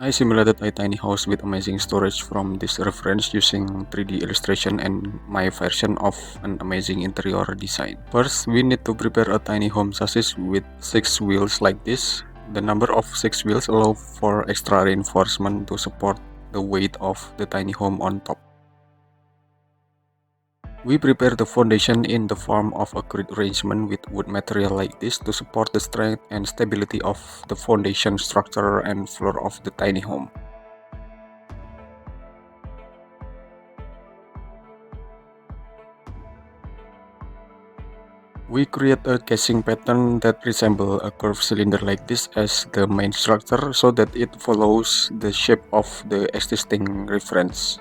I simulated a tiny house with amazing storage from this reference using 3D illustration and my version of an amazing interior design. First, we need to prepare a tiny home chassis with 6 wheels like this. The number of 6 wheels allow for extra reinforcement to support the weight of the tiny home on top. We prepare the foundation in the form of a grid arrangement with wood material like this to support the strength and stability of the foundation structure and floor of the tiny home. We create a casing pattern that resembles a curved cylinder like this as the main structure so that it follows the shape of the existing reference.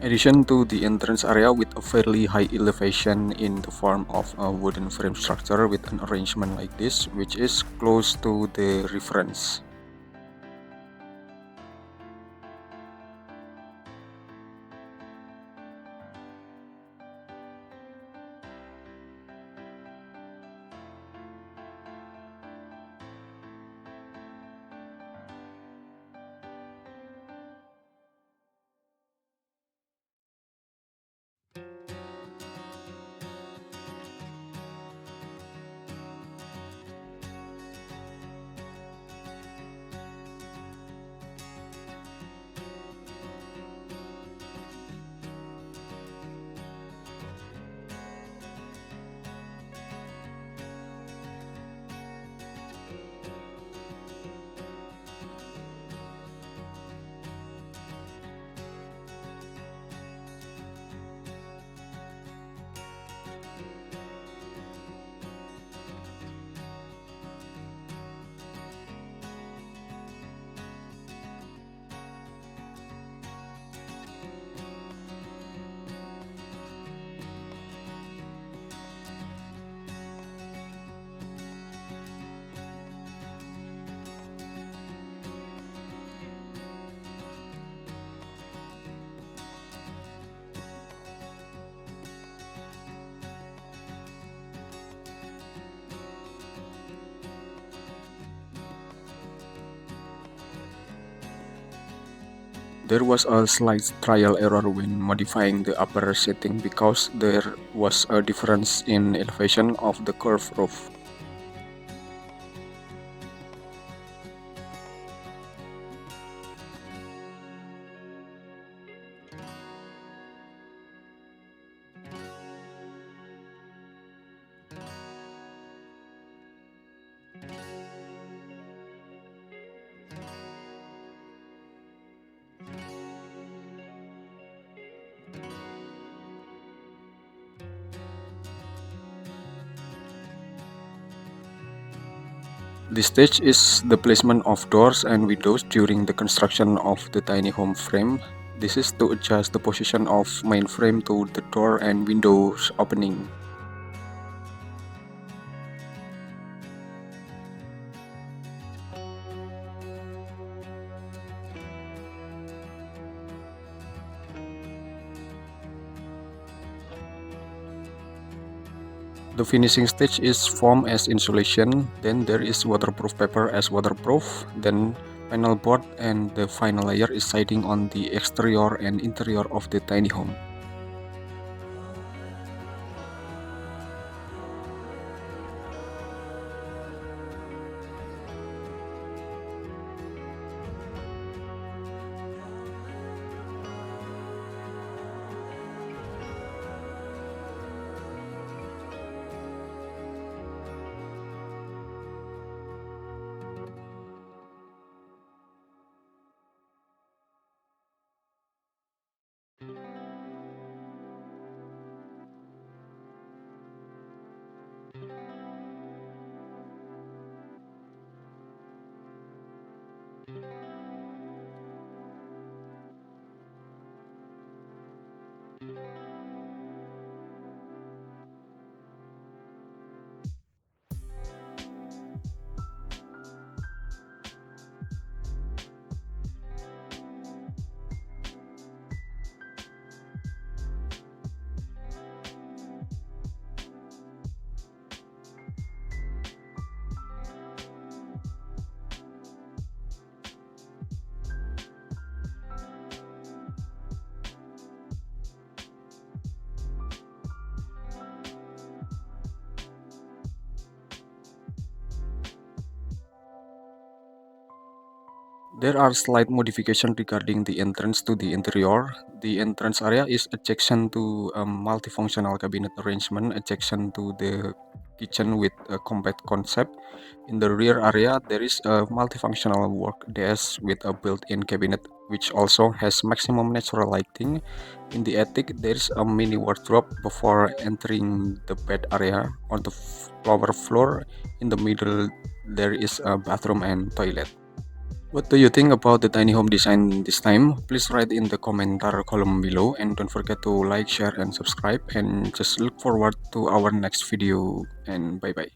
Addition to the entrance area with a fairly high elevation in the form of a wooden frame structure with an arrangement like this, which is close to the reference. There was a slight trial error when modifying the upper setting because there was a difference in elevation of the curved roof. This stage is the placement of doors and windows during the construction of the tiny home frame. This is to adjust the position of main frame to the door and windows opening. The finishing stage is foam as insulation, then there is waterproof paper as waterproof, then panel board, and the final layer is siding on the exterior and interior of the tiny home. There are slight modifications regarding the entrance to the interior. The entrance area is adjacent to a multifunctional cabinet arrangement adjacent to the kitchen with a compact concept. In the rear area, there is a multifunctional work desk with a built-in cabinet which also has maximum natural lighting. In the attic, there is a mini wardrobe before entering the bed area. On the lower floor, in the middle, there is a bathroom and toilet. What do you think about the tiny home design this time? Please write in the commentar column below and don't forget to like, share and subscribe and just look forward to our next video and bye bye.